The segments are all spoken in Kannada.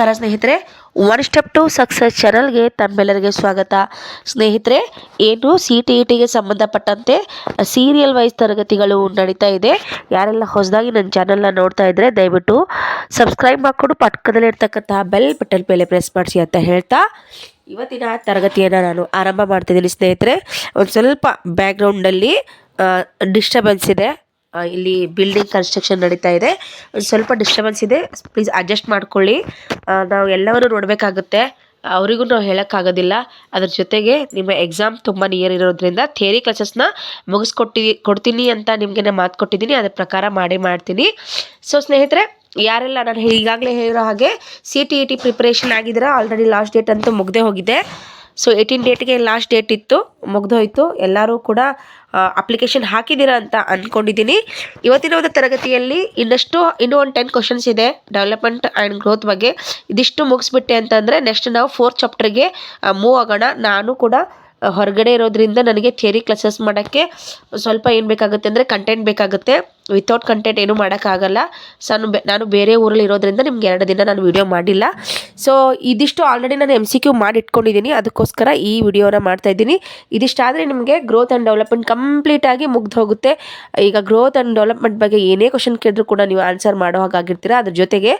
ನಮಸ್ಕಾರ ಸ್ನೇಹಿತರೆ, ಒನ್ ಸ್ಟೆಪ್ ಟು ಸಕ್ಸಸ್ ಚಾನಲ್ಗೆ ತಮ್ಮೆಲ್ಲರಿಗೆ ಸ್ವಾಗತ. ಸ್ನೇಹಿತರೆ, ಏನು CTETಗೆ ಸಂಬಂಧಪಟ್ಟಂತೆ ಸೀರಿಯಲ್ ವೈಸ್ ತರಗತಿಗಳು ನಡೀತಾ ಇದೆ. ಯಾರೆಲ್ಲ ಹೊಸದಾಗಿ ನನ್ನ ಚಾನಲ್ನ ನೋಡ್ತಾ ಇದ್ರೆ ದಯವಿಟ್ಟು ಸಬ್ಸ್ಕ್ರೈಬ್ ಮಾಡಿಕೊಂಡು ಪಕ್ಕದಲ್ಲಿ ಇರ್ತಕ್ಕಂತಹ ಬೆಲ್ ಬಟನ್ ಮೇಲೆ ಪ್ರೆಸ್ ಮಾಡಿಸಿ ಅಂತ ಹೇಳ್ತಾ ಇವತ್ತಿನ ತರಗತಿಯನ್ನು ನಾನು ಆರಂಭ ಮಾಡ್ತಿದ್ದೀನಿ. ಸ್ನೇಹಿತರೆ, ಒಂದು ಸ್ವಲ್ಪ ಬ್ಯಾಕ್ಗ್ರೌಂಡಲ್ಲಿ ಡಿಸ್ಟರ್ಬೆನ್ಸ್ ಇದೆ. ಇಲ್ಲಿ ಬಿಲ್ಡಿಂಗ್ ಕನ್ಸ್ಟ್ರಕ್ಷನ್ ನಡೀತಾ ಇದೆ. ಸ್ವಲ್ಪ ಡಿಸ್ಟರ್ಬೆನ್ಸ್ ಇದೆ, ಪ್ಲೀಸ್ ಅಡ್ಜಸ್ಟ್ ಮಾಡ್ಕೊಳ್ಳಿ. ನಾವು ಎಲ್ಲವನ್ನು ನೋಡಬೇಕಾಗುತ್ತೆ, ಅವರಿಗೂ ನಾವು ಹೇಳೋಕ್ಕಾಗೋದಿಲ್ಲ. ಅದ್ರ ಜೊತೆಗೆ ನಿಮ್ಮ ಎಕ್ಸಾಮ್ ತುಂಬ ನಿಯರ್ ಇರೋದ್ರಿಂದ ಥಿಯರಿ ಕ್ಲಾಸಸ್ನ ಕೊಡ್ತೀನಿ ಅಂತ ನಿಮಗೆ ಮಾತು ಕೊಟ್ಟಿದ್ದೀನಿ. ಅದ್ರ ಪ್ರಕಾರ ಮಾಡ್ತೀನಿ. ಸೊ ಸ್ನೇಹಿತರೆ, ಯಾರೆಲ್ಲ ನಾನು ಈಗಾಗಲೇ ಹೇಳಿರೋ ಹಾಗೆ CTET ಪ್ರಿಪ್ರೇಷನ್ ಆಗಿದ್ದೀರಾ, ಆಲ್ರೆಡಿ ಲಾಸ್ಟ್ ಡೇಟ್ ಅಂತೂ ಮುಗ್ದೇ ಹೋಗಿದೆ. ಸೊ 18 ಡೇಟ್ಗೆ ಲಾಸ್ಟ್ ಡೇಟ್ ಇತ್ತು, ಮುಗ್ದೋಯ್ತು. ಎಲ್ಲರೂ ಕೂಡ ಅಪ್ಲಿಕೇಶನ್ ಹಾಕಿದ್ದೀರಾ ಅಂತ ಅಂದ್ಕೊಂಡಿದ್ದೀನಿ. ಇವತ್ತಿನ ಒಂದು ತರಗತಿಯಲ್ಲಿ ಇನ್ನೂ ಒಂದು 10 ಕ್ವಶನ್ಸ್ ಇದೆ ಡೆವಲಪ್ಮೆಂಟ್ ಆ್ಯಂಡ್ ಗ್ರೋತ್ ಬಗ್ಗೆ. ಇದಿಷ್ಟು ಮುಗಿಸ್ಬಿಟ್ಟೆ ಅಂತಂದರೆ ನೆಕ್ಸ್ಟ್ ನಾವು 4th ಚಾಪ್ಟರ್ಗೆ ಮೂವ್ ಆಗೋಣ. ನಾನು ಕೂಡ ಹೊರಗಡೆ ಇರೋದ್ರಿಂದ ನನಗೆ ಥಿಯರಿ ಕ್ಲಾಸಸ್ ಮಾಡೋಕ್ಕೆ ಸ್ವಲ್ಪ ಏನು ಬೇಕಾಗುತ್ತೆ ಅಂದರೆ ಕಂಟೆಂಟ್ ಬೇಕಾಗುತ್ತೆ. ವಿತೌಟ್ ಕಂಟೆಂಟ್ ಏನೂ ಮಾಡೋಕ್ಕಾಗಲ್ಲ. ಸೊ ನಾನು ಬೇರೆ ಊರಲ್ಲಿ ಇರೋದ್ರಿಂದ ನಿಮ್ಗೆ 2 ದಿನ ನಾನು ವೀಡಿಯೋ ಮಾಡಿಲ್ಲ. ಸೊ ಇದಿಷ್ಟು ಆಲ್ರೆಡಿ ನಾನು MCQ ಮಾಡಿ ಇಟ್ಕೊಂಡಿದ್ದೀನಿ, ಅದಕ್ಕೋಸ್ಕರ ಈ ವಿಡಿಯೋನ ಮಾಡ್ತಾಯಿದ್ದೀನಿ. ಇದಿಷ್ಟಾದರೆ ನಿಮಗೆ ಗ್ರೋತ್ ಆ್ಯಂಡ್ ಡೆವಲಪ್ಮೆಂಟ್ ಕಂಪ್ಲೀಟಾಗಿ ಮುಗ್ದು ಹೋಗುತ್ತೆ. ಈಗ ಗ್ರೋತ್ ಆ್ಯಂಡ್ ಡೆವಲಪ್ಮೆಂಟ್ ಬಗ್ಗೆ ಏನೇ ಕ್ವಶನ್ ಕೇಳಿದ್ರು ಕೂಡ ನೀವು ಆನ್ಸರ್ ಮಾಡೋ ಹಾಗಾಗಿರ್ತೀರ. ಅದ್ರ ಜೊತೆಗೆ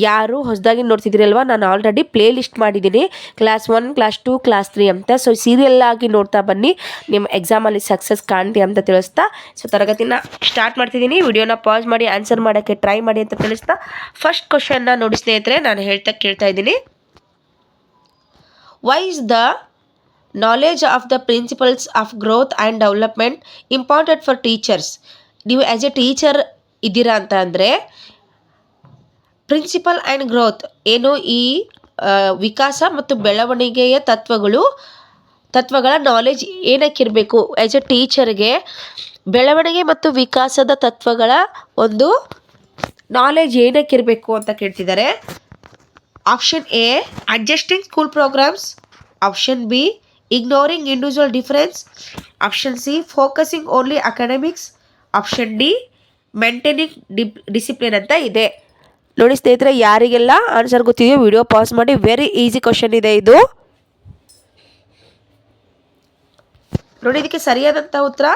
ಯಾರು ಹೊಸದಾಗಿ ನೋಡ್ತಿದ್ದೀರಲ್ವ, ನಾನು ಆಲ್ರೆಡಿ ಪ್ಲೇ ಲಿಸ್ಟ್ ಮಾಡಿದ್ದೀನಿ, ಕ್ಲಾಸ್ 1, ಕ್ಲಾಸ್ 2, ಕ್ಲಾಸ್ 3 ಅಂತ. ಸೊ ಸೀರಿಯಲ್ ಆಗಿ ನೋಡ್ತಾ ಬನ್ನಿ, ನಿಮ್ಮ ಎಕ್ಸಾಮಲ್ಲಿ ಸಕ್ಸಸ್ ಕಾಣ್ತಿ ಅಂತ ತಿಳಿಸ್ತಾ ಸೊ ತರಗತಿನ ಸ್ಟಾರ್ಟ್ ಮಾಡ್ತಿದ್ದೀನಿ. ವಿಡಿಯೋನ ಪಾಸ್ ಮಾಡಿ ಆನ್ಸರ್ ಮಾಡೋಕ್ಕೆ ಟ್ರೈ ಮಾಡಿ ಅಂತ ತಿಳಿಸ್ತಾ ಫಸ್ಟ್ ಕ್ವಶನ್ನ ನೋಡಿ ಸ್ನೇಹಿತರೆ, ನಾನು ಕೇಳ್ತಾ ಇದ್ದೀನಿ. Why is the knowledge of the principles of growth and development important for teachers? ನೀವು ಆ್ಯಸ್ ಎ ಟೀಚರ್ ಇದ್ದೀರಾ ಅಂತ ಅಂದರೆ ಪ್ರಿನ್ಸಿಪಲ್ ಆ್ಯಂಡ್ ಗ್ರೋತ್ ಏನು, ಈ ವಿಕಾಸ ಮತ್ತು ಬೆಳವಣಿಗೆಯ ತತ್ವಗಳ ನಾಲೆಜ್ ಏನಕ್ಕಿರಬೇಕು? ಆ್ಯಸ್ ಎ ಟೀಚರ್ಗೆ ಬೆಳವಣಿಗೆ ಮತ್ತು ವಿಕಾಸದ ತತ್ವಗಳ ಒಂದು ನಾಲೆಜ್ ಏನಕ್ಕಿರಬೇಕು ಅಂತ ಕೇಳ್ತಿದ್ದಾರೆ. Option A, adjusting school programmes. Option B, ignoring individual difference. Option C, focusing only academics. Option D, maintaining discipline ಅಂತ ಇದೆ. ನೋಡಿ ಸ್ನೇಹಿತರೆ, ಯಾರಿಗೆಲ್ಲ ಆನ್ಸರ್ ಗೊತ್ತಿದೆಯೋ ವಿಡಿಯೋ ಪಾಸ್ ಮಾಡಿ. ವೆರಿ ಈಸಿ ಕ್ವಶನ್ ಇದೆ ಇದು. ನೋಡಿ, ಇದಕ್ಕೆ ಸರಿಯಾದಂಥ ಉತ್ತರ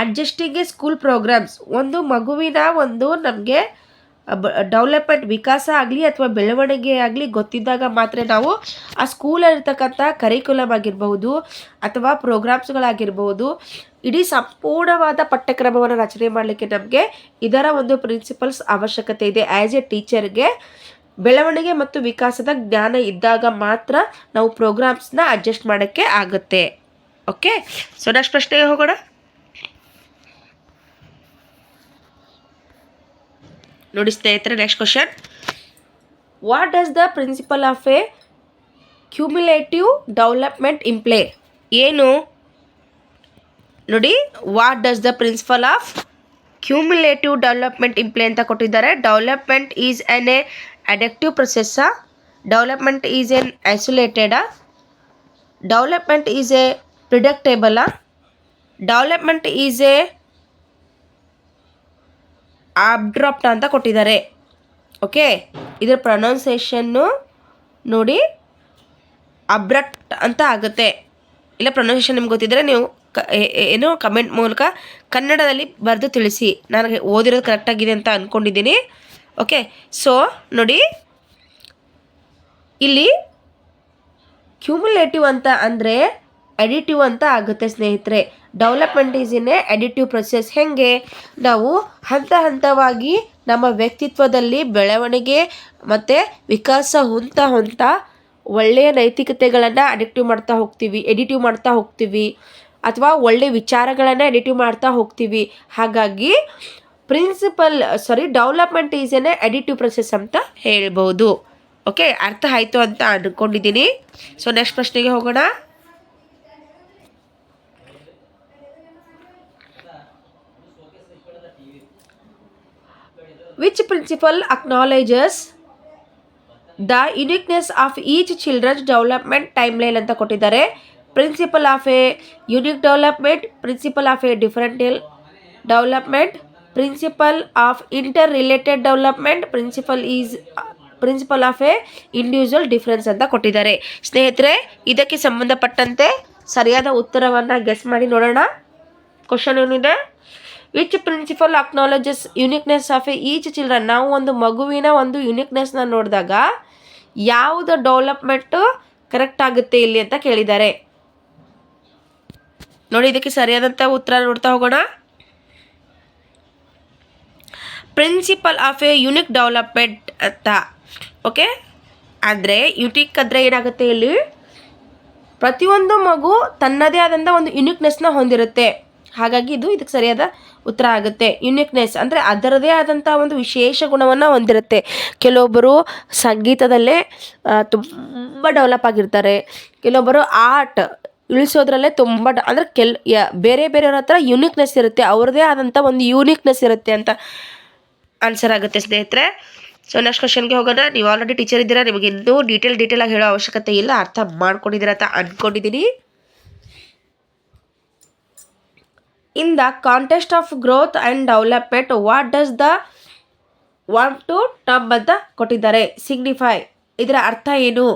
ಅಡ್ಜಸ್ಟಿಂಗ್ ಎ ಸ್ಕೂಲ್ ಪ್ರೋಗ್ರಾಮ್ಸ್. ಒಂದು ಮಗುವಿನ ನಮಗೆ ಡೆವಲಪ್ಮೆಂಟ್, ವಿಕಾಸ ಆಗಲಿ ಅಥವಾ ಬೆಳವಣಿಗೆ ಆಗಲಿ ಗೊತ್ತಿದ್ದಾಗ ಮಾತ್ರ ನಾವು ಆ ಸ್ಕೂಲಲ್ಲಿರ್ತಕ್ಕಂಥ ಕರಿಕ್ಯುಲಮ್ ಆಗಿರ್ಬೋದು ಅಥವಾ ಪ್ರೋಗ್ರಾಮ್ಸ್ಗಳಾಗಿರ್ಬೋದು, ಇಡೀ ಸಂಪೂರ್ಣವಾದ ಪಠ್ಯಕ್ರಮವನ್ನು ರಚನೆ ಮಾಡಲಿಕ್ಕೆ ನಮಗೆ ಇದರ ಒಂದು ಪ್ರಿನ್ಸಿಪಲ್ಸ್ ಅವಶ್ಯಕತೆ ಇದೆ. ಆ್ಯಸ್ ಎ ಟೀಚರ್ಗೆ ಬೆಳವಣಿಗೆ ಮತ್ತು ವಿಕಾಸದ ಜ್ಞಾನ ಇದ್ದಾಗ ಮಾತ್ರ ನಾವು ಪ್ರೋಗ್ರಾಮ್ಸ್ನ ಅಡ್ಜಸ್ಟ್ ಮಾಡೋಕ್ಕೆ ಆಗುತ್ತೆ. ಓಕೆ, ಸೊ ನೆಕ್ಸ್ಟ್ ಪ್ರಶ್ನೆಗೆ ಹೋಗೋಣ. ನೋಡಿ ಸ್ನೇಹಿತರೆ, next question. What does the principle of a cumulative development imply? ಏನು ನೋಡಿ, what does the principle of cumulative development imply ಅಂತ ಕೊಟ್ಟಿದ್ದಾರೆ. ಡೆವಲಪ್ಮೆಂಟ್ ಈಸ್ ಎನ್ ಅಡಕ್ಟಿವ್ process. Development is an isolated. Development is a predictable. Development is a abrupt ಅಂತ ಕೊಟ್ಟಿದ್ದಾರೆ. ಓಕೆ, ಇದರ ಪ್ರೊನೌನ್ಸಿಯೇಷನ್ನು ನೋಡಿ ಅಬ್ರಪ್ಟ್ ಅಂತ ಆಗುತ್ತೆ. ಇಲ್ಲ ಪ್ರೊನೌನ್ಸಿಯೇಷನ್ ನಿಮ್ಗೆ ಗೊತ್ತಿದ್ದರೆ ನೀವು ಏನು ಕಮೆಂಟ್ ಮೂಲಕ ಕನ್ನಡದಲ್ಲಿ ಬರೆದು ತಿಳಿಸಿ. ನನಗೆ ಓದಿರೋದು ಕರೆಕ್ಟಾಗಿದೆ ಅಂತ ಅಂದ್ಕೊಂಡಿದ್ದೀನಿ. ಓಕೆ, ಸೊ ನೋಡಿ ಇಲ್ಲಿ ಕ್ಯುಮ್ಯುಲೇಟಿವ್ ಅಂತ ಅಂದರೆ ಅಡಿಟಿವ್ ಅಂತ ಆಗುತ್ತೆ ಸ್ನೇಹಿತರೆ. Development is in a additive process. ಹೇಗೆ ನಾವು ಹಂತವಾಗಿ ನಮ್ಮ ವ್ಯಕ್ತಿತ್ವದಲ್ಲಿ ಬೆಳವಣಿಗೆ ಮತ್ತು ವಿಕಾಸ ಹೊಂತ ಒಳ್ಳೆಯ ನೈತಿಕತೆಗಳನ್ನು ಎಡಿಟಿವ್ ಮಾಡ್ತಾ ಹೋಗ್ತೀವಿ ಅಥವಾ ಒಳ್ಳೆಯ ವಿಚಾರಗಳನ್ನು ಎಡಿಟಿವ್ ಮಾಡ್ತಾ ಹೋಗ್ತೀವಿ. ಹಾಗಾಗಿ development is N additive process ಅಂತ ಹೇಳ್ಬೋದು. ಓಕೆ, ಅರ್ಥ ಆಯಿತು ಅಂತ ಅಂದ್ಕೊಂಡಿದ್ದೀನಿ. ಸೊ ನೆಕ್ಸ್ಟ್ ಪ್ರಶ್ನೆಗೆ ಹೋಗೋಣ. Which principle acknowledges the uniqueness of each children's development timeline ಅಂತ ಕೊಟ್ಟಿದ್ದಾರೆ. Principle of a unique development, principle of a differential development, principle of interrelated development, principle is principle of a individual difference ಅಂತ ಕೊಟ್ಟಿದ್ದಾರೆ. ಸ್ನೇಹಿತರೆ, ಇದಕ್ಕೆ ಸಂಬಂಧಪಟ್ಟಂತೆ ಸರಿಯಾದ ಉತ್ತರವನ್ನು ಗೆಸ್ ಮಾಡಿ ನೋಡೋಣ. ಕ್ವಶನ್ ಏನಿದೆ, which principle acknowledges uniqueness of a each children. ನಾವು ಒಂದು ಮಗುವಿನ ಒಂದು ಯುನಿಕ್ನೆಸ್ನ ನೋಡಿದಾಗ ಯಾವುದು ಡೆವಲಪ್ಮೆಂಟು ಕರೆಕ್ಟ್ ಆಗುತ್ತೆ ಇಲ್ಲಿ ಅಂತ ಕೇಳಿದ್ದಾರೆ. ನೋಡಿ, ಇದಕ್ಕೆ ಸರಿಯಾದಂಥ ಉತ್ತರ ನೋಡ್ತಾ ಹೋಗೋಣ. Principle of a unique development ಅಂತ. ಓಕೆ, ಅಂದರೆ ಯುನಿಕ್ ಅಂದರೆ ಏನಾಗುತ್ತೆ, ಇಲ್ಲಿ ಪ್ರತಿಯೊಂದು ಮಗು ತನ್ನದೇ ಆದಂಥ ಒಂದು ಯುನಿಕ್ನೆಸ್ನ ಹೊಂದಿರುತ್ತೆ. ಹಾಗಾಗಿ ಇದಕ್ಕೆ ಸರಿಯಾದ ಉತ್ತರ ಆಗುತ್ತೆ. ಯುನಿಕ್ನೆಸ್ ಅಂದರೆ ಅದರದೇ ಆದಂಥ ಒಂದು ವಿಶೇಷ ಗುಣವನ್ನು ಹೊಂದಿರುತ್ತೆ. ಕೆಲವೊಬ್ಬರು ಸಂಗೀತದಲ್ಲೇ ತುಂಬ ಡೆವಲಪ್ ಆಗಿರ್ತಾರೆ, ಕೆಲವೊಬ್ಬರು ಆರ್ಟ್ ಇಳಿಸೋದ್ರಲ್ಲೇ ತುಂಬ ಅಂದರೆ ಬೇರೆ ಬೇರೆಯವ್ರ ಹತ್ರ ಯುನಿಕ್ನೆಸ್ ಇರುತ್ತೆ, ಅವ್ರದ್ದೇ ಆದಂಥ ಒಂದು ಯೂನಿಕ್ನೆಸ್ ಇರುತ್ತೆ ಅಂತ ಆನ್ಸರ್ ಆಗುತ್ತೆ ಸ್ನೇಹಿತರೆ. ಸೊ ನೆಕ್ಸ್ಟ್ ಕ್ವಶನ್ಗೆ ಹೋಗೋಣ. ನೀವು ಆಲ್ರೆಡಿ ಟೀಚರ್ ಇದ್ದೀರಾ, ನಿಮಗೆ ಇನ್ನೂ ಡೀಟೇಲ್ ಆಗಿ ಹೇಳೋ ಅವಶ್ಯಕತೆ ಇಲ್ಲ, ಅರ್ಥ ಮಾಡ್ಕೊಂಡಿದ್ದೀರಾ ಅಂತ ಅಂದ್ಕೊಂಡಿದ್ದೀನಿ. In the context of growth and development what does the want to term ಅಂತ ಕೊಟ್ಟಿದ್ದಾರೆ. ಸಿಗ್ನಿಫೈ, ಇದರ ಅರ್ಥ ಏನು?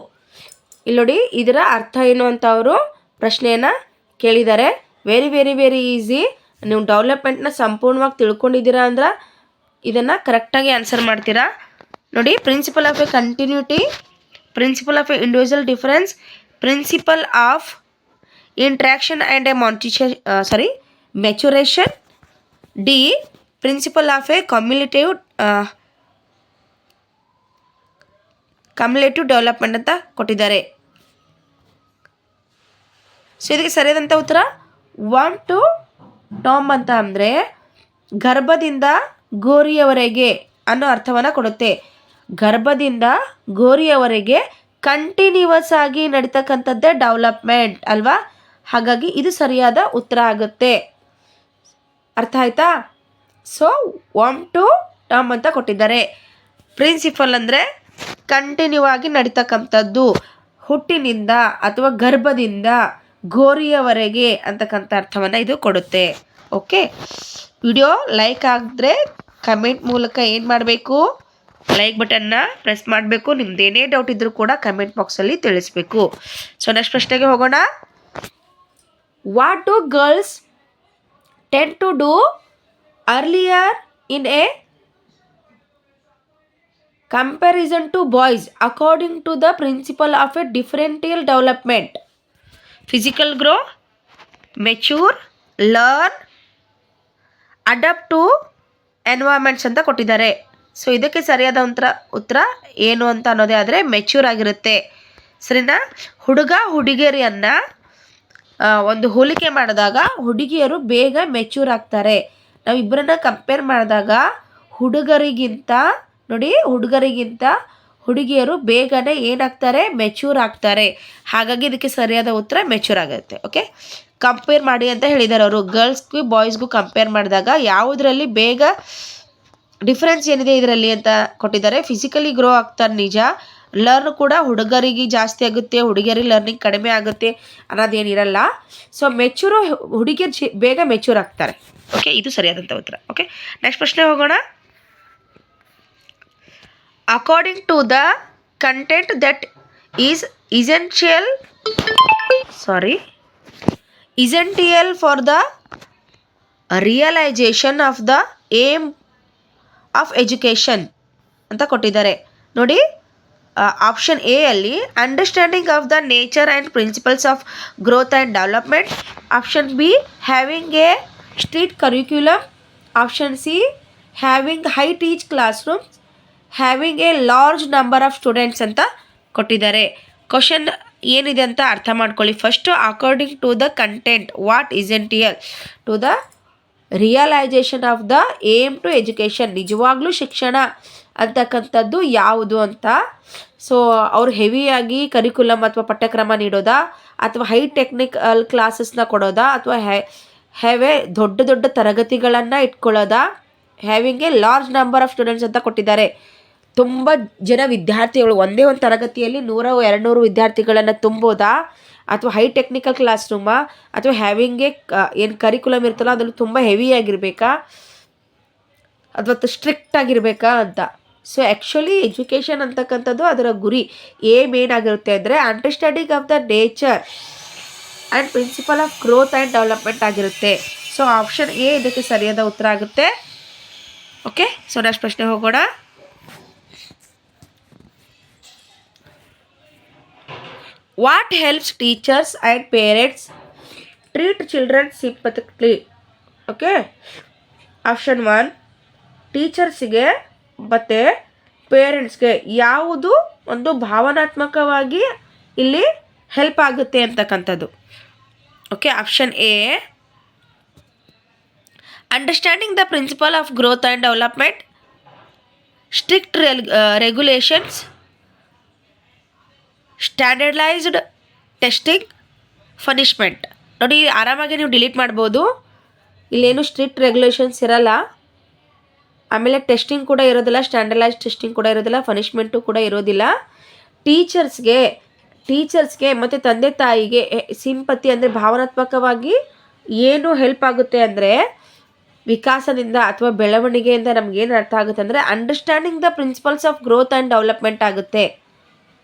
ಇಲ್ಲಿ ನೋಡಿ, ಇದರ ಅರ್ಥ ಏನು ಅಂತ ಅವರು ಪ್ರಶ್ನೆಯನ್ನು ಕೇಳಿದ್ದಾರೆ. Very very very easy. ನೀವು ಡೆವಲಪ್ಮೆಂಟ್ನ ಸಂಪೂರ್ಣವಾಗಿ ತಿಳ್ಕೊಂಡಿದ್ದೀರಾ ಅಂದ್ರೆ ಇದನ್ನು ಕರೆಕ್ಟಾಗಿ ಆನ್ಸರ್ ಮಾಡ್ತೀರಾ. ನೋಡಿ, principle of a continuity, principle of a individual difference, principle of interaction and a maturation. D, principle of a cumulative development ಅಂತ ಕೊಟ್ಟಿದ್ದಾರೆ. ಸೊ ಇದಕ್ಕೆ ಸರಿಯಾದಂಥ ಉತ್ತರ ವಾಂಟ್ ಟು ಟಾಮ್ ಅಂತ ಅಂದರೆ ಗರ್ಭದಿಂದ ಗೋರಿಯವರೆಗೆ ಅನ್ನೋ ಅರ್ಥವನ್ನು ಕೊಡುತ್ತೆ. ಗರ್ಭದಿಂದ ಗೋರಿಯವರೆಗೆ ಕಂಟಿನ್ಯೂವಸ್ ಆಗಿ ನಡೀತಕ್ಕಂಥದ್ದೇ ಡೆವಲಪ್ಮೆಂಟ್ ಅಲ್ವಾ. ಹಾಗಾಗಿ ಇದು ಸರಿಯಾದ ಉತ್ತರ ಆಗುತ್ತೆ. ಅರ್ಥ ಆಯ್ತಾ? ಸೊ ವಾಂಟ್ ಟು ಟರ್ಮ್ ಅಂತ ಕೊಟ್ಟಿದ್ದಾರೆ. ಪ್ರಿನ್ಸಿಪಲ್ ಅಂದರೆ ಕಂಟಿನ್ಯೂ ಆಗಿ ನಡೀತಕ್ಕಂಥದ್ದು, ಹುಟ್ಟಿನಿಂದ ಅಥವಾ ಗರ್ಭದಿಂದ ಗೋರಿಯವರೆಗೆ ಅಂತಕ್ಕಂಥ ಅರ್ಥವನ್ನು ಇದು ಕೊಡುತ್ತೆ. ಓಕೆ, ವಿಡಿಯೋ ಲೈಕ್ ಆಗಿದ್ರೆ ಕಮೆಂಟ್ ಮೂಲಕ ಏನು ಮಾಡಬೇಕು, ಲೈಕ್ ಬಟನ್ನ ಪ್ರೆಸ್ ಮಾಡಬೇಕು. ನಿಮ್ದೇನೇ ಡೌಟ್ ಇದ್ದರೂ ಕೂಡ ಕಮೆಂಟ್ ಬಾಕ್ಸಲ್ಲಿ ತಿಳಿಸ್ಬೇಕು. ಸೊ ನೆಕ್ಸ್ಟ್ ಪ್ರಶ್ನೆಗೆ ಹೋಗೋಣ. What do girls tend to do earlier in a comparison to boys according to the principle of a differential development? Physical grow, mature, learn, adapt to environments ಅಂತ ಕೊಟ್ಟಿದ್ದಾರೆ. ಸೊ ಇದಕ್ಕೆ ಸರಿಯಾದ ಉತ್ತರ ಏನು ಅಂತ ಅನ್ನೋದೇ ಆದರೆ ಮೆಚ್ಯೂರ್ ಆಗಿರುತ್ತೆ. ಸರಿನಾ? ಹುಡುಗಿಯರನ್ನು ಒಂದು ಹೋಲಿಕೆ ಮಾಡಿದಾಗ ಹುಡುಗಿಯರು ಬೇಗ ಮೆಚ್ಯೂರ್ ಆಗ್ತಾರೆ. ನಾವು ಇಬ್ಬರನ್ನ ಕಂಪೇರ್ ಮಾಡಿದಾಗ ಹುಡುಗರಿಗಿಂತ ಹುಡುಗಿಯರು ಬೇಗನೆ ಏನಾಗ್ತಾರೆ, ಮೆಚ್ಯೂರ್ ಆಗ್ತಾರೆ. ಹಾಗಾಗಿ ಇದಕ್ಕೆ ಸರಿಯಾದ ಉತ್ತರ ಮೆಚ್ಯೂರ್ ಆಗುತ್ತೆ. ಓಕೆ, ಕಂಪೇರ್ ಮಾಡಿ ಅಂತ ಹೇಳಿದ್ದಾರೆ ಅವರು. ಗರ್ಲ್ಸ್ಗೂ ಬಾಯ್ಸ್ಗೂ ಕಂಪೇರ್ ಮಾಡಿದಾಗ ಯಾವುದರಲ್ಲಿ ಬೇಗ ಡಿಫ್ರೆನ್ಸ್ ಏನಿದೆ ಇದರಲ್ಲಿ ಅಂತ ಕೊಟ್ಟಿದ್ದಾರೆ. ಫಿಸಿಕಲಿ ಗ್ರೋ ಆಗ್ತಾರೆ ನಿಜ, ಲರ್ನ್ ಕೂಡ ಹುಡುಗರಿಗೆ ಜಾಸ್ತಿ ಆಗುತ್ತೆ, ಹುಡುಗಿಯರಿಗೆ ಲರ್ನಿಂಗ್ ಕಡಿಮೆ ಆಗುತ್ತೆ ಅನ್ನೋದೇನಿರಲ್ಲ. ಸೊ ಮೆಚ್ಯೂರು ಹುಡುಗಿಯರು ಬೇಗ ಮೆಚ್ಯೂರ್ ಆಗ್ತಾರೆ. ಓಕೆ, ಇದು ಸರಿಯಾದಂಥ ಉತ್ತರ. ಓಕೆ, ನೆಕ್ಸ್ಟ್ ಪ್ರಶ್ನೆ ಹೋಗೋಣ. According to the content that is essential for the realization of the aim of education ಅಂತ ಕೊಟ್ಟಿದ್ದಾರೆ. ನೋಡಿ, ಆಪ್ಷನ್ ಎ ಅಲ್ಲಿ understanding of the nature and principles of growth and development. Option B having a strict curriculum. Option C having high teach classrooms. Having a large number of students ಅಂತ ಕೊಟ್ಟಿದ್ದಾರೆ. ಕ್ವಶನ್ ಏನಿದೆ ಅಂತ ಅರ್ಥ ಮಾಡ್ಕೊಳ್ಳಿ. First according to the content what essential to the realisation of the aim to education. ನಿಜವಾಗ್ಲೂ ಶಿಕ್ಷಣ ಅಂತಕ್ಕಂಥದ್ದು ಯಾವುದು ಅಂತ. ಸೊ ಅವ್ರು ಹೆವಿಯಾಗಿ ಕರಿಕ್ಯುಲಮ್ ಅಥವಾ ಪಠ್ಯಕ್ರಮ ನೀಡೋದಾ, ಅಥವಾ ಹೈ ಟೆಕ್ನಿಕಲ್ ಕ್ಲಾಸಸ್ನ ಕೊಡೋದಾ, ಅಥವಾ ದೊಡ್ಡ ದೊಡ್ಡ ತರಗತಿಗಳನ್ನು ಇಟ್ಕೊಳ್ಳೋದಾ. Having a large number of students ಅಂತ ಕೊಟ್ಟಿದ್ದಾರೆ. ತುಂಬ ಜನ ವಿದ್ಯಾರ್ಥಿಗಳು ಒಂದೇ ಒಂದು ತರಗತಿಯಲ್ಲಿ 100-200 ವಿದ್ಯಾರ್ಥಿಗಳನ್ನು ತುಂಬೋದಾ, ಅಥವಾ ಹೈ ಟೆಕ್ನಿಕಲ್ ಕ್ಲಾಸ್ ರೂಮಾ, ಅಥವಾ ಹ್ಯಾವಿಂಗ್ ಎ ಏನು ಕರಿಕ್ಯುಲಮ್ ಇರ್ತಲ್ಲ ಅದನ್ನು ತುಂಬ ಹೆವಿಯಾಗಿರಬೇಕಾ, ಅಥವಾ ಸ್ಟ್ರಿಕ್ಟ್ ಆಗಿರಬೇಕಾ ಅಂತ. ಸೊ ಆ್ಯಕ್ಚುಲಿ ಎಜುಕೇಷನ್ ಅಂತಕ್ಕಂಥದ್ದು ಅದರ ಗುರಿ ಏನಾಗಿರುತ್ತೆ ಅಂದರೆ understanding of the nature and principle of growth and development ಆಗಿರುತ್ತೆ. ಸೊ ಆಪ್ಷನ್ ಎ ಇದಕ್ಕೆ ಸರಿಯಾದ ಉತ್ತರ ಆಗುತ್ತೆ. ಓಕೆ, ಸೊ ನೆಕ್ಸ್ಟ್ ಪ್ರಶ್ನೆ ಹೋಗೋಣ. What helps teachers and parents treat children sympathetically? Okay, option 1 ಟೀಚರ್ಸ್ಗೆ ಮತ್ತು ಪೇರೆಂಟ್ಸ್ಗೆ ಯಾವುದು ಒಂದು ಭಾವನಾತ್ಮಕವಾಗಿ ಇಲ್ಲಿ ಹೆಲ್ಪ್ ಆಗುತ್ತೆ ಅಂತಕ್ಕಂಥದ್ದು. Okay, option A understanding the principle of growth and development, strict regulations, standardised testing, punishment. ನೋಡಿ, ಆರಾಮಾಗಿ ನೀವು ಡಿಲೀಟ್ ಮಾಡ್ಬೋದು. ಇಲ್ಲೇನು ಸ್ಟ್ರಿಕ್ಟ್ ರೆಗ್ಯುಲೇಷನ್ಸ್ ಇರಲ್ಲ, ಆಮೇಲೆ ಟೆಸ್ಟಿಂಗ್ ಕೂಡ ಇರೋದಿಲ್ಲ, ಸ್ಟ್ಯಾಂಡರ್ಡೈಸ್ಡ್ ಟೆಸ್ಟಿಂಗ್ ಕೂಡ ಇರೋದಿಲ್ಲ, ಪನಿಷ್ಮೆಂಟು ಕೂಡ ಇರೋದಿಲ್ಲ. ಟೀಚರ್ಸ್ಗೆ ಮತ್ತು ತಂದೆ ತಾಯಿಗೆ ಸಿಂಪತಿ ಅಂದರೆ ಭಾವನಾತ್ಮಕವಾಗಿ ಏನು ಹೆಲ್ಪ್ ಆಗುತ್ತೆ ಅಂದರೆ ವಿಕಾಸದಿಂದ ಅಥವಾ ಬೆಳವಣಿಗೆಯಿಂದ ನಮಗೇನು ಅರ್ಥ ಆಗುತ್ತೆ ಅಂದರೆ understanding the principles of growth and development ಆಗುತ್ತೆ.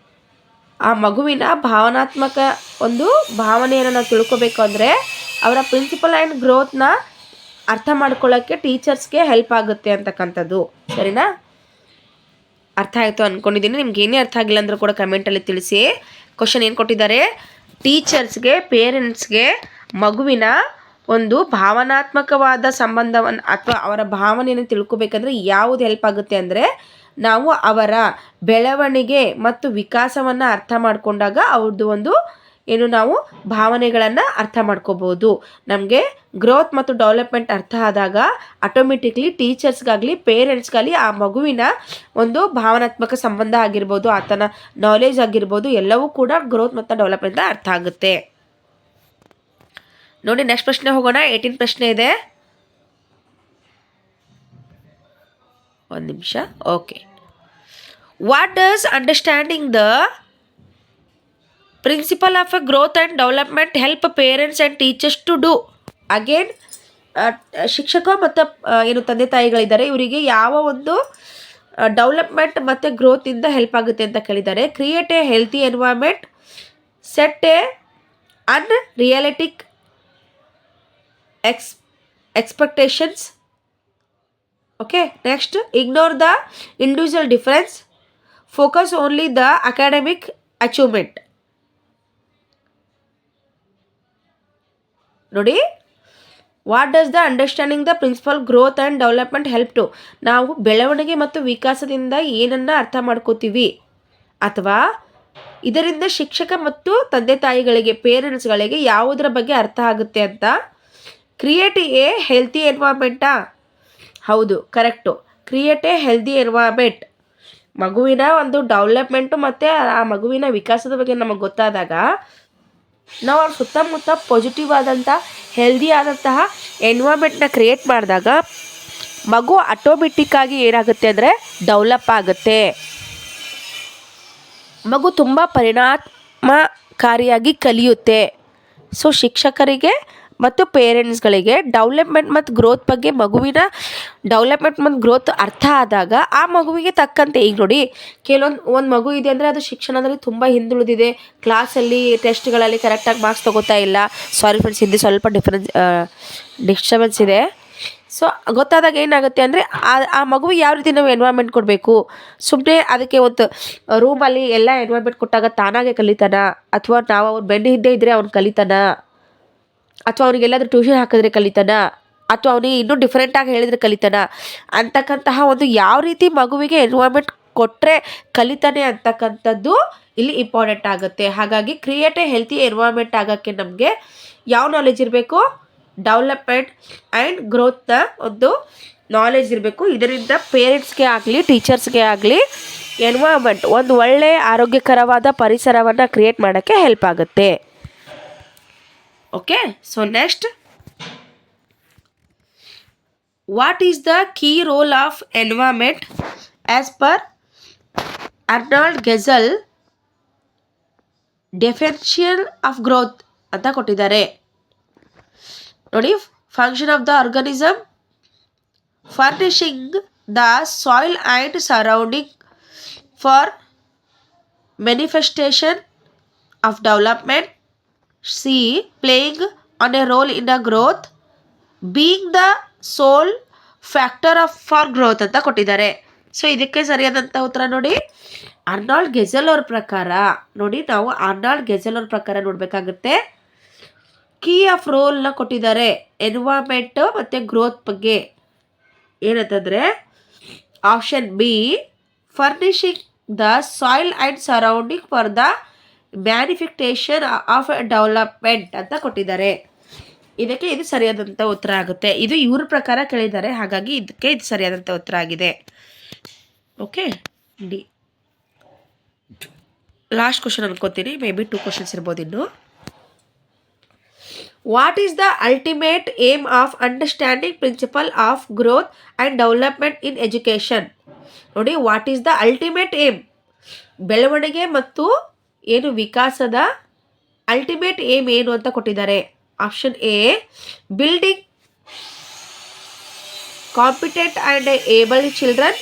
ಆ ಮಗುವಿನ ಭಾವನಾತ್ಮಕ ಒಂದು ಭಾವನೆಯನ್ನು ನಾವು ತಿಳ್ಕೊಬೇಕು ಅಂದರೆ ಅವರ ಪ್ರಿನ್ಸಿಪಲ್ ಆ್ಯಂಡ್ ಗ್ರೋತ್ನ ಅರ್ಥ ಮಾಡ್ಕೊಳ್ಳೋಕ್ಕೆ ಟೀಚರ್ಸ್ಗೆ ಹೆಲ್ಪ್ ಆಗುತ್ತೆ ಅಂತಕ್ಕಂಥದ್ದು. ಸರಿನಾ? ಅರ್ಥ ಆಯಿತು ಅಂದ್ಕೊಂಡಿದ್ದೀನಿ. ನಿಮ್ಗೆ ಏನೇ ಅರ್ಥ ಆಗಿಲ್ಲ ಅಂದರೂ ಕೂಡ ಕಮೆಂಟಲ್ಲಿ ತಿಳಿಸಿ. ಕ್ವಶನ್ ಏನು ಕೊಟ್ಟಿದ್ದಾರೆ? ಟೀಚರ್ಸ್ಗೆ, ಪೇರೆಂಟ್ಸ್ಗೆ ಮಗುವಿನ ಒಂದು ಭಾವನಾತ್ಮಕವಾದ ಸಂಬಂಧವನ್ನು ಅಥವಾ ಅವರ ಭಾವನೆಯನ್ನು ತಿಳ್ಕೊಬೇಕಂದ್ರೆ ಯಾವುದು ಹೆಲ್ಪ್ ಆಗುತ್ತೆ ಅಂದರೆ ನಾವು ಅವರ ಬೆಳವಣಿಗೆ ಮತ್ತು ವಿಕಾಸವನ್ನು ಅರ್ಥ ಮಾಡಿಕೊಂಡಾಗ ಅವ್ರದ್ದು ಒಂದು ನಾವು ಭಾವನೆಗಳನ್ನು ಅರ್ಥ ಮಾಡ್ಕೋಬೋದು. ನಮಗೆ ಗ್ರೋತ್ ಮತ್ತು ಡೆವಲಪ್ಮೆಂಟ್ ಅರ್ಥ ಆದಾಗ ಆಟೋಮೆಟಿಕ್ಲಿ ಟೀಚರ್ಸ್ಗಾಗಲಿ ಪೇರೆಂಟ್ಸ್ಗಾಗಲಿ ಆ ಮಗುವಿನ ಒಂದು ಭಾವನಾತ್ಮಕ ಸಂಬಂಧ ಆಗಿರ್ಬೋದು, ಆತನ ನಾಲೆಜ್ ಆಗಿರ್ಬೋದು, ಎಲ್ಲವೂ ಕೂಡ ಗ್ರೋತ್ ಮತ್ತು ಡೆವಲಪ್ಮೆಂಟ್ ಅರ್ಥ ಆಗುತ್ತೆ. ನೋಡಿ, ನೆಕ್ಸ್ಟ್ ಪ್ರಶ್ನೆ ಹೋಗೋಣ. 18 ಪ್ರಶ್ನೆ ಇದೆ. ಒಂದು ನಿಮಿಷ. Okay, what does understanding the principle of a growth and development help parents and teachers to do? Again ಶಿಕ್ಷಕ ಮತ್ತು ತಂದೆ ತಾಯಿಗಳಿದ್ದಾರೆ, ಇವರಿಗೆ ಯಾವ ಒಂದು ಡೆವಲಪ್ಮೆಂಟ್ ಮತ್ತು ಗ್ರೋತಿಂದ ಹೆಲ್ಪ್ ಆಗುತ್ತೆ ಅಂತ ಕೇಳಿದ್ದಾರೆ. Create a healthy environment, set a unrealistic expectations. Okay, next ignore the individual difference, focus only the academic achievement. ನೋಡಿ, what does the understanding the principle growth and development help to? ನಾವು ಬೆಳವಣಿಗೆ ಮತ್ತು ವಿಕಾಸದಿಂದ ಏನನ್ನು ಅರ್ಥ ಮಾಡ್ಕೋತೀವಿ ಅಥವಾ ಇದರಿಂದ ಶಿಕ್ಷಕ ಮತ್ತು ತಂದೆ ತಾಯಿಗಳಿಗೆ, ಪೇರೆಂಟ್ಸ್ಗಳಿಗೆ ಯಾವುದರ ಬಗ್ಗೆ ಅರ್ಥ ಆಗುತ್ತೆ ಅಂತ. ಕ್ರಿಯೇಟ್ ಎ ಹೆಲ್ತಿ ಎನ್ವೈರ್ಮೆಂಟಾ? ಹೌದು, correct. Create a healthy environment. ಮಗುವಿನ ಒಂದು ಡೆವಲಪ್ಮೆಂಟು ಮತ್ತು ಆ ಮಗುವಿನ ವಿಕಾಸದ ಬಗ್ಗೆ ನಮಗೆ ಗೊತ್ತಾದಾಗ ನಾವು ಅವ್ರ ಸುತ್ತಮುತ್ತ ಪಾಸಿಟಿವ್ ಆದಂಥ ಹೆಲ್ದಿ ಆದಂತಹ ಎನ್ವೈರ್ಮೆಂಟ್ನ ಕ್ರಿಯೇಟ್ ಮಾಡಿದಾಗ ಮಗು ಆಟೋಮೆಟಿಕ್ಕಾಗಿ ಏನಾಗುತ್ತೆ ಅಂದರೆ ಡೆವಲಪ್ ಆಗುತ್ತೆ. ಮಗು ತುಂಬ ಪರಿಣಾಮಕಾರಿಯಾಗಿ ಕಲಿಯುತ್ತೆ. ಸೊ ಶಿಕ್ಷಕರಿಗೆ ಮತ್ತು ಪೇರೆಂಟ್ಸ್ಗಳಿಗೆ ಡೆವಲಪ್ಮೆಂಟ್ ಮತ್ತು ಗ್ರೋತ್ ಬಗ್ಗೆ, ಮಗುವಿನ ಡೆವಲಪ್ಮೆಂಟ್ ಮತ್ತು ಗ್ರೋತ್ ಅರ್ಥ ಆದಾಗ ಆ ಮಗುವಿಗೆ ತಕ್ಕಂತೆ, ಈಗ ನೋಡಿ ಒಂದು ಮಗು ಇದೆ ಅಂದರೆ ಅದು ಶಿಕ್ಷಣದಲ್ಲಿ ತುಂಬ ಹಿಂದುಳಿದಿದೆ, ಕ್ಲಾಸಲ್ಲಿ ಟೆಸ್ಟ್ಗಳಲ್ಲಿ ಕರೆಕ್ಟಾಗಿ ಮಾರ್ಕ್ಸ್ ತೊಗೋತಾ ಇಲ್ಲ. ಸಾರಿ ಫ್ರೆಂಡ್ಸ್, ಹಿಂದೆ ಸ್ವಲ್ಪ ಡಿಸ್ಟರ್ಬೆನ್ಸ್ ಇದೆ. ಸೊ ಗೊತ್ತಾದಾಗ ಏನಾಗುತ್ತೆ ಅಂದರೆ ಆ ಮಗುವಿಗೆ ಯಾವ ರೀತಿ ನಾವು ಎನ್ವೈರ್ಮೆಂಟ್ ಕೊಡಬೇಕು. ಸುಮ್ಮನೆ ಅದಕ್ಕೆ ಒಂದು ರೂಮಲ್ಲಿ ಎಲ್ಲ ಎನ್ವೈರ್ಮೆಂಟ್ ಕೊಟ್ಟಾಗ ತಾನಾಗೆ ಕಲಿತಾನ, ಅಥವಾ ನಾವು ಅವ್ರ ಬೆನ್ನ ಹಿಂದೆ ಇದ್ದರೆ ಅವ್ನು ಕಲಿತಾನ, ಅಥವಾ ಅವನಿಗೆಲ್ಲಾದ್ರೂ ಟ್ಯೂಷನ್ ಹಾಕಿದ್ರೆ ಕಲಿತಾನ, ಅಥವಾ ಅವನಿಗೆ ಇನ್ನೂ ಡಿಫ್ರೆಂಟಾಗಿ ಹೇಳಿದರೆ ಕಲಿತಾನ ಅಂತಕ್ಕಂತಹ ಒಂದು ಯಾವ ರೀತಿ ಮಗುವಿಗೆ ಎನ್ವೈರ್ಮೆಂಟ್ ಕೊಟ್ಟರೆ ಕಲಿತಾನೆ ಅಂತಕ್ಕಂಥದ್ದು ಇಲ್ಲಿ ಇಂಪಾರ್ಟೆಂಟ್ ಆಗುತ್ತೆ. ಹಾಗಾಗಿ ಕ್ರಿಯೇಟ್ ಎ ಹೆಲ್ತಿ ಎನ್ವೈರ್ಮೆಂಟ್ ಆಗೋಕ್ಕೆ ನಮಗೆ ಯಾವ ನಾಲೆಜ್ ಇರಬೇಕು? ಡೆವಲಪ್ಮೆಂಟ್ ಆ್ಯಂಡ್ ಗ್ರೋತ್ನ ಒಂದು ನಾಲೆಜ್ ಇರಬೇಕು. ಇದರಿಂದ ಪೇರೆಂಟ್ಸ್ಗೆ ಆಗಲಿ ಟೀಚರ್ಸ್ಗೆ ಆಗಲಿ ಎನ್ವೈರ್ಮೆಂಟ್, ಒಂದು ಒಳ್ಳೆಯ ಆರೋಗ್ಯಕರವಾದ ಪರಿಸರವನ್ನು ಕ್ರಿಯೇಟ್ ಮಾಡೋಕ್ಕೆ ಹೆಲ್ಪ್ ಆಗುತ್ತೆ. Okay, so next, what is the key role of environment as per Arnold Gesell definition of growth ಅಂತ ಕೊಟ್ಟಿದ್ದಾರೆ. ನೋಡಿ, function of the organism, furnishing the soil and surrounding for manifestation of development. C. Playing on a role in the growth. Being the sole factor of for growth ಅಂತ ಕೊಟ್ಟಿದ್ದಾರೆ. ಸೊ ಇದಕ್ಕೆ ಸರಿಯಾದಂಥ ಉತ್ತರ ನೋಡಿ ಆರ್ನಾಲ್ಡ್ ಗೆಜಲ್ ಅವ್ರ ಪ್ರಕಾರ ನೋಡಿ, ನಾವು ಆರ್ನಾಲ್ಡ್ ಗೆಜಲ್ ಅವ್ರ ಪ್ರಕಾರ ನೋಡಬೇಕಾಗುತ್ತೆ. ಕೀ ಆಫ್ ರೋಲ್ನ ಕೊಟ್ಟಿದ್ದಾರೆ ಎನ್ವೈರ್ಮೆಂಟ್ ಮತ್ತು ಗ್ರೋತ್ ಬಗ್ಗೆ. ಏನಂತಂದರೆ option B, furnishing the soil and surrounding for the manifestation of development ಅಂತ ಕೊಟ್ಟಿದ್ದಾರೆ. ಇದಕ್ಕೆ ಇದು ಸರಿಯಾದಂಥ ಉತ್ತರ ಆಗುತ್ತೆ. ಇದು ಇವ್ರ ಪ್ರಕಾರ ಕೇಳಿದ್ದಾರೆ, ಹಾಗಾಗಿ ಇದಕ್ಕೆ ಇದು ಸರಿಯಾದಂಥ ಉತ್ತರ ಆಗಿದೆ. ಓಕೆ, ಡಿ ಲಾಸ್ಟ್ ಕ್ವಶನ್ ಅನ್ಕೋತೀನಿ, ಮೇ ಬಿ 2 ಕ್ವಶನ್ಸ್ ಇರ್ಬೋದು ಇನ್ನು. What is the ultimate aim of understanding principle of growth and development in education? ನೋಡಿ, what is the ultimate aim, ಬೆಳವಣಿಗೆ ಮತ್ತು ಏನು ವಿಕಾಸದ ಅಲ್ಟಿಮೇಟ್ ಏಮ್ ಏನು ಅಂತ ಕೊಟ್ಟಿದ್ದಾರೆ. Option A, building competent and able children,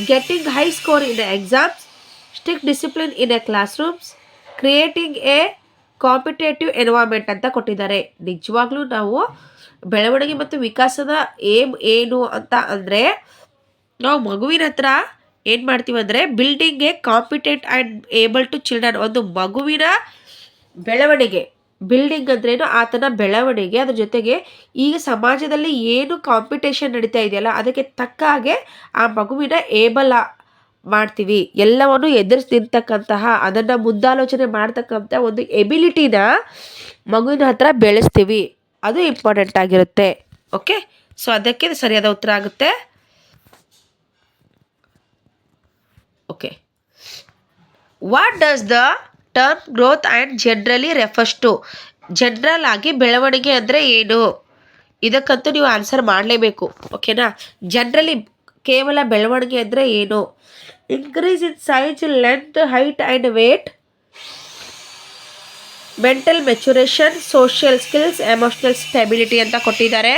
getting high score in exams, strict discipline in a classrooms, creating a competitive environment ಅಂತ ಕೊಟ್ಟಿದ್ದಾರೆ. ನಿಜವಾಗ್ಲೂ ನಾವು ಬೆಳವಣಿಗೆ ಮತ್ತು ವಿಕಾಸದ ಏಮ್ ಏನು ಅಂತ ಅಂದರೆ, ನಾವು ಮಗುವಿನ ಹತ್ರ ಏನು ಮಾಡ್ತೀವಿ ಅಂದರೆ building a competent and able to children, ಒಂದು ಮಗುವಿನ ಬೆಳವಣಿಗೆ. ಬಿಲ್ಡಿಂಗ್ ಅಂದ್ರೇನು, ಆತನ ಬೆಳವಣಿಗೆ, ಅದ್ರ ಜೊತೆಗೆ ಈಗ ಸಮಾಜದಲ್ಲಿ ಏನು ಕಾಂಪಿಟೇಷನ್ ನಡೀತಾ ಇದೆಯಲ್ಲ ಅದಕ್ಕೆ ತಕ್ಕ ಹಾಗೆ ಆ ಮಗುವಿನ ಏಬಲ್ ಮಾಡ್ತೀವಿ. ಎಲ್ಲವನ್ನು ಎದುರಿಸಿ ನಿಂತಕ್ಕಂತಹ, ಅದನ್ನು ಮುಂದಾಲೋಚನೆ ಮಾಡ್ತಕ್ಕಂಥ ಒಂದು ಎಬಿಲಿಟಿನ ಮಗುವಿನ ಹತ್ರ ಬೆಳೆಸ್ತೀವಿ. ಅದು ಇಂಪಾರ್ಟೆಂಟ್ ಆಗಿರುತ್ತೆ. ಓಕೆ, ಸೊ ಅದಕ್ಕೆ ಸರಿಯಾದ ಉತ್ತರ ಆಗುತ್ತೆ. Okay, what does the term growth and generally refers to? General ಆಗಿ ಬೆಳವಣಿಗೆ ಅಂದರೆ ಏನು? ಇದಕ್ಕಂತೂ ನೀವು ಆನ್ಸರ್ ಮಾಡಲೇಬೇಕು. ಓಕೆನಾ? ಜನರಲಿ ಕೇವಲ ಬೆಳವಣಿಗೆ ಅಂದರೆ ಏನು? Increase in size, length, height and weight, mental maturation, social skills, emotional stability ಅಂತ ಕೊಟ್ಟಿದ್ದಾರೆ.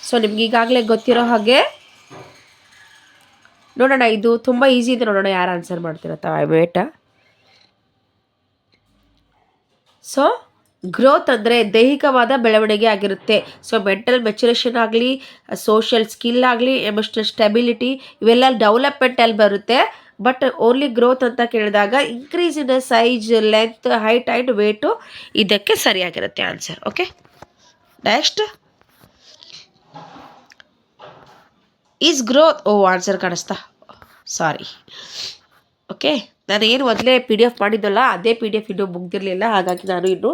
ಸೊ ನಿಮ್ಗೆ ಈಗಾಗಲೇ ಗೊತ್ತಿರೋ ಹಾಗೆ ನೋಡೋಣ, ಇದು ತುಂಬ ಈಸಿ ಇದೆ. ನೋಡೋಣ ಯಾರು ಆನ್ಸರ್ ಮಾಡ್ತಿರತ್ತ ವೇಟ. ಸೊ ಗ್ರೋತ್ ಅಂದರೆ ದೈಹಿಕವಾದ ಬೆಳವಣಿಗೆ ಆಗಿರುತ್ತೆ. ಸೊ ಮೆಂಟಲ್ ಮೆಚುರೇಷನ್ ಆಗಲಿ, ಸೋಷಿಯಲ್ ಸ್ಕಿಲ್ ಆಗಲಿ, ಎಮೋಷ್ನಲ್ ಸ್ಟೆಬಿಲಿಟಿ ಇವೆಲ್ಲ ಡೆವಲಪ್ಮೆಂಟಲ್ಲಿ ಬರುತ್ತೆ. ಬಟ್ ಓನ್ಲಿ ಗ್ರೋತ್ ಅಂತ ಕೇಳಿದಾಗ increase in size, length, height and weight ಇದಕ್ಕೆ ಸರಿಯಾಗಿರುತ್ತೆ answer. Okay, next is growth. Answer ಕಾಣಿಸ್ತಾ, ಸಾರಿ. ಓಕೆ, ನಾನು ಏನು ಮೊದಲೇ PDF ಮಾಡಿದ್ದಲ್ಲ ಅದೇ PDF ಇನ್ನೂ ಮುಗ್ದಿರಲಿಲ್ಲ, ಹಾಗಾಗಿ ನಾನು ಇನ್ನೂ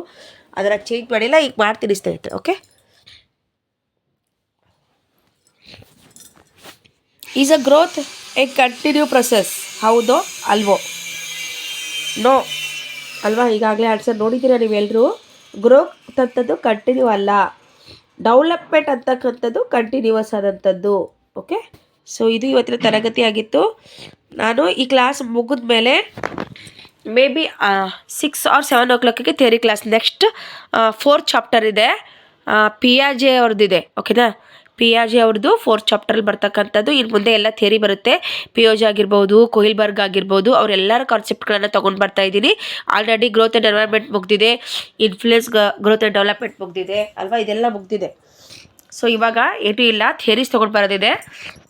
ಅದನ್ನು ಚೇಂಜ್ ಮಾಡಿಲ್ಲ. ಈಗ ಮಾಡ್ತೀನಿ ಸ್ನೇಹಿತರೆ. Okay, is a growth a continue process? ಹೌದೋ ಅಲ್ವೋ? ನೋ ಅಲ್ವಾ? ಈಗಾಗಲೇ ಆನ್ಸರ್ ನೋಡಿದ್ದೀರಾ ನೀವೆಲ್ಲರೂ. ಗ್ರೋತ್ ಅಂತದ್ದು ಕಂಟಿನ್ಯೂ ಅಲ್ಲ, ಡೆವಲಪ್ಮೆಂಟ್ ಅಂತಕ್ಕಂಥದ್ದು ಕಂಟಿನ್ಯೂವಸ್ ಆದಂಥದ್ದು. ಓಕೆ, ಸೊ ಇದು ಇವತ್ತಿನ ತರಗತಿ ಆಗಿತ್ತು. ನಾನು ಈ ಕ್ಲಾಸ್ ಮುಗಿದ ಮೇಲೆ may be 6 or 7 o'clock theory class. Next 4th chapter ಇದೆ, ಪಿಯಾಜೆ ಅವ್ರದ್ದಿದೆ. ಓಕೆನಾ? ಪಿಯಾಜೆ ಅವ್ರದ್ದು 4th ಚಾಪ್ಟರಲ್ಲಿ ಬರ್ತಕ್ಕಂಥದ್ದು. ಇನ್ನು ಮುಂದೆ ಎಲ್ಲ ಥಿಯರಿ ಬರುತ್ತೆ. ಪಿಯೋಜ್ ಆಗಿರ್ಬೋದು, ಕೊಯಿಲ್ಬರ್ಗ್ ಆಗಿರ್ಬೋದು, ಅವರೆಲ್ಲರ ಕಾನ್ಸೆಪ್ಟ್ಗಳನ್ನು ತೊಗೊಂಡು ಬರ್ತಾ ಇದ್ದೀನಿ. ಆಲ್ರೆಡಿ ಗ್ರೋತ್ ಆ್ಯಂಡ್ ಎನ್ವೈರ್ಮೆಂಟ್ ಮುಗ್ದಿದೆ, ಇನ್ಫ್ಲುಯೆನ್ಸ್ ಗ್ರೋತ್ ಆ್ಯಂಡ್ ಡೆವಲಪ್ಮೆಂಟ್ ಮುಗ್ದಿದೆ ಅಲ್ವಾ? ಇದೆಲ್ಲ ಮುಗ್ದಿದೆ. ಸೊ ಇವಾಗ ಏನೂ ಇಲ್ಲ, ಥಿಯರೀಸ್ ತೊಗೊಂಡು ಬರೋದಿದೆ.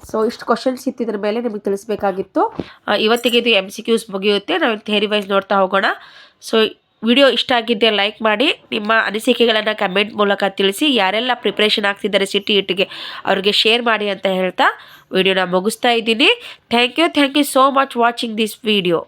ಸೊ ಇಷ್ಟು ಕ್ವಶನ್ಸ್ ಇತ್ತಿದ್ರ ಮೇಲೆ ನಿಮಗೆ ತಿಳಿಸ್ಬೇಕಾಗಿತ್ತು. ಇವತ್ತಿಗೆ ಇದು MCQs ಮುಗಿಯುತ್ತೆ. ನಾವು ಥಿಯರಿ ವೈಸ್ ನೋಡ್ತಾ ಹೋಗೋಣ. ಸೊ ವಿಡಿಯೋ ಇಷ್ಟ ಆಗಿದ್ದರೆ ಲೈಕ್ ಮಾಡಿ, ನಿಮ್ಮ ಅನಿಸಿಕೆಗಳನ್ನು ಕಮೆಂಟ್ ಮೂಲಕ ತಿಳಿಸಿ. ಯಾರೆಲ್ಲ ಪ್ರಿಪ್ರೇಷನ್ ಆಗ್ತಿದ್ದಾರೆ CTETಗೆ ಅವ್ರಿಗೆ ಶೇರ್ ಮಾಡಿ ಅಂತ ಹೇಳ್ತಾ ವಿಡಿಯೋನ ಮುಗಿಸ್ತಾ ಇದ್ದೀನಿ. Thank you so much watching this video.